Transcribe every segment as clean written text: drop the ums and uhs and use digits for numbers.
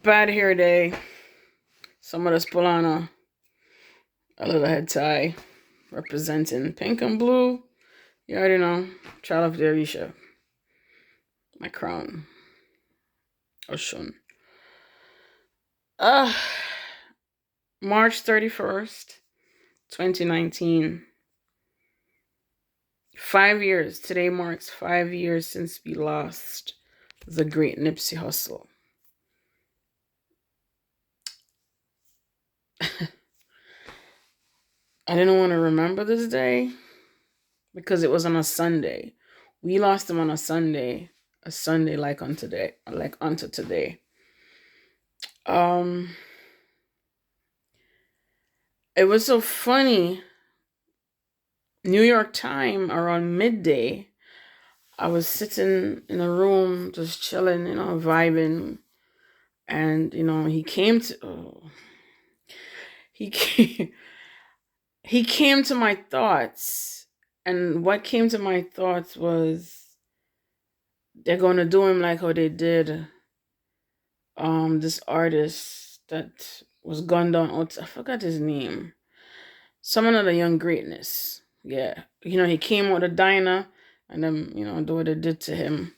Bad hair day. Some of us pull on a little head tie representing pink and blue. You already know. Child of Derisha. My crown. Oshun. Uh, March 31st, 2019. 5 years. Today marks 5 years since we lost the great Nipsey Hussle. I didn't want to remember this day because it was on a Sunday. We lost him on a Sunday like on today, like onto today. Um, it was so funny. New York time around midday. I was sitting in a room just chilling, vibing, and he came to. Oh, he came. He came to my thoughts, and what came to my thoughts was they're gonna do him like how they did this artist that was gunned down. I forgot his name. Someone of the Young Greatness. Yeah. He came with a diner and then, do what they did to him.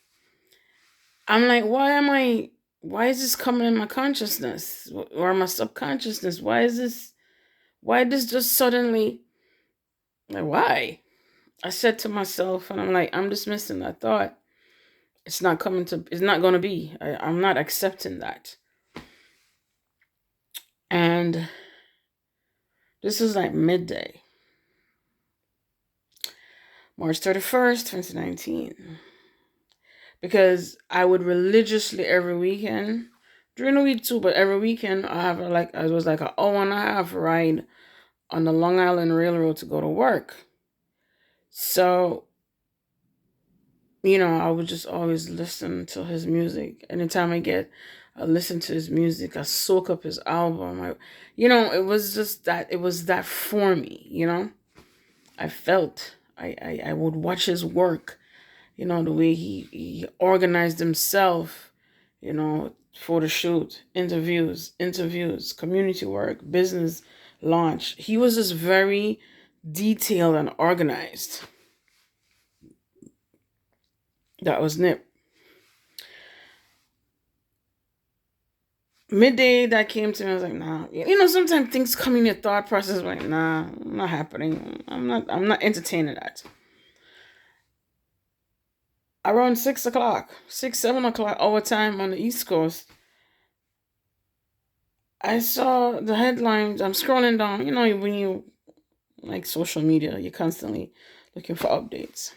I'm like, why is this coming in my consciousness or my subconsciousness? Why this just suddenly, like, why? I said to myself, and I'm like, I'm dismissing that thought. It's not going to be. I'm not accepting that. And this is like midday, March 31st, 2019. Because I would religiously every weekend, during the week too, but every weekend I have it was like an hour and a half ride on the Long Island Railroad to go to work. So, I would just always listen to his music. Anytime I listen to his music, I soak up his album. It was just that, it was that for me. I felt, I would watch his work, the way he organized himself, photo shoot, interviews, community work, business launch. He was just very detailed and organized. That was Nip. Midday that came to me, I was like, nah. Sometimes things come in your thought process, like, nah, not happening. I'm not entertaining that. Around 6 o'clock, 7 o'clock our time on the East Coast, I saw the headlines. I'm scrolling down. When you like social media, you're constantly looking for updates.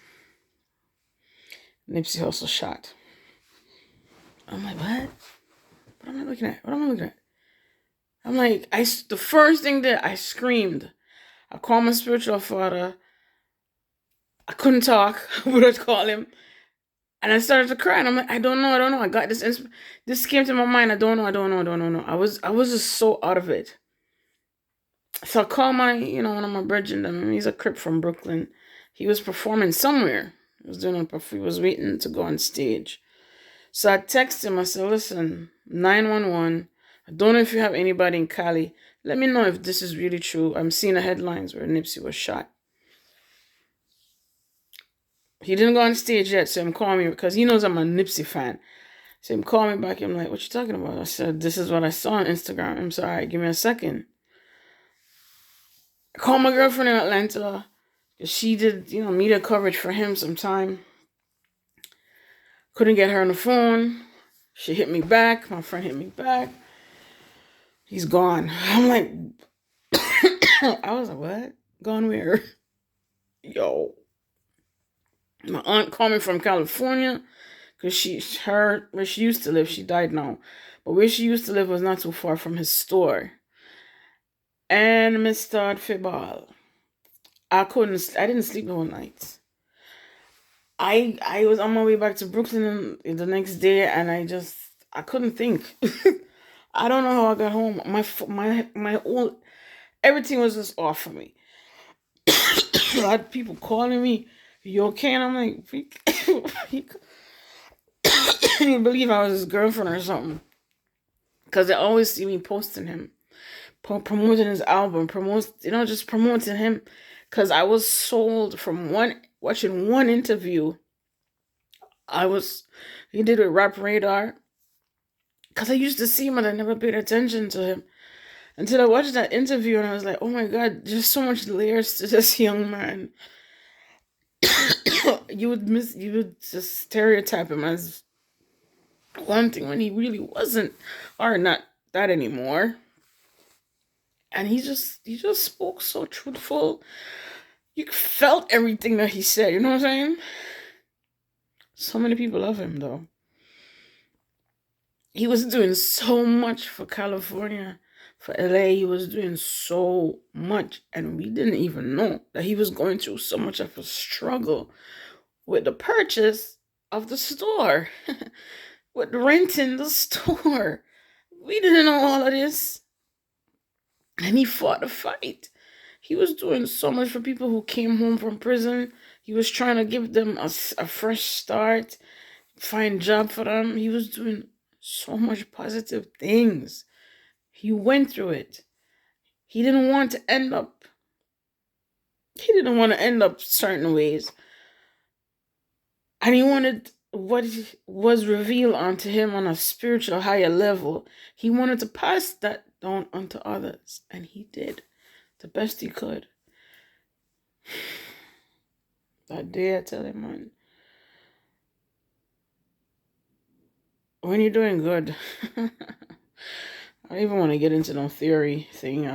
Nipsey Hussle shot. I'm like, what? What am I looking at? What am I looking at? I'm like, the first thing that I screamed, I called my spiritual father. I couldn't talk, but I'd call him. And I started to cry. And I'm like, I don't know. I got this. This came to my mind. I don't know. I was just so out of it. So I called one of my brethren. He's a Crip from Brooklyn. He was performing somewhere. He was waiting to go on stage. So I texted him. I said, listen, 911. I don't know if you have anybody in Cali. Let me know if this is really true. I'm seeing the headlines where Nipsey was shot. He didn't go on stage yet, so him call me because he knows I'm a Nipsey fan. So him call me back. I'm like, what you talking about? I said, this is what I saw on Instagram. I'm sorry, give me a second. I called my girlfriend in Atlanta. She did, media coverage for him sometime. Couldn't get her on the phone. She hit me back. My friend hit me back. He's gone. I'm like, I was like, what? Gone where? Yo. My aunt called me from California because where she used to live, she died now. But where she used to live was not too far from his store. And Mr. Fibal. I didn't sleep the whole night. I was on my way back to Brooklyn the next day, and I couldn't think. I don't know how I got home. My whole everything was just off for me. I had people calling me, "You okay?" And I'm like, "You can't believe I was his girlfriend or something." because they always see me posting him, promoting his album, just promoting him. Because I was sold from watching one interview. He did with Rap Radar. Because I used to see him and I never paid attention to him until I watched that interview and I was like, oh my God, there's so much layers to this young man. You would just stereotype him as one thing when he really wasn't, or not that anymore. And he just spoke so truthful. You felt everything that he said, you know what I'm saying? So many people love him though. He was doing so much for California, for LA. He was doing so much, and we didn't even know that he was going through so much of a struggle with the purchase of the store, with renting the store. We didn't know all of this. And he fought the fight. He was doing so much for people who came home from prison. He was trying to give them a fresh start, find job for them. He was doing so much positive things. He went through it. He didn't want to end up. He didn't want to end up certain ways. And he wanted what was revealed unto him on a spiritual higher level. He wanted to pass that down onto others. And he did the best he could. That day, I tell him, man, when you're doing good, I don't even want to get into no theory thing.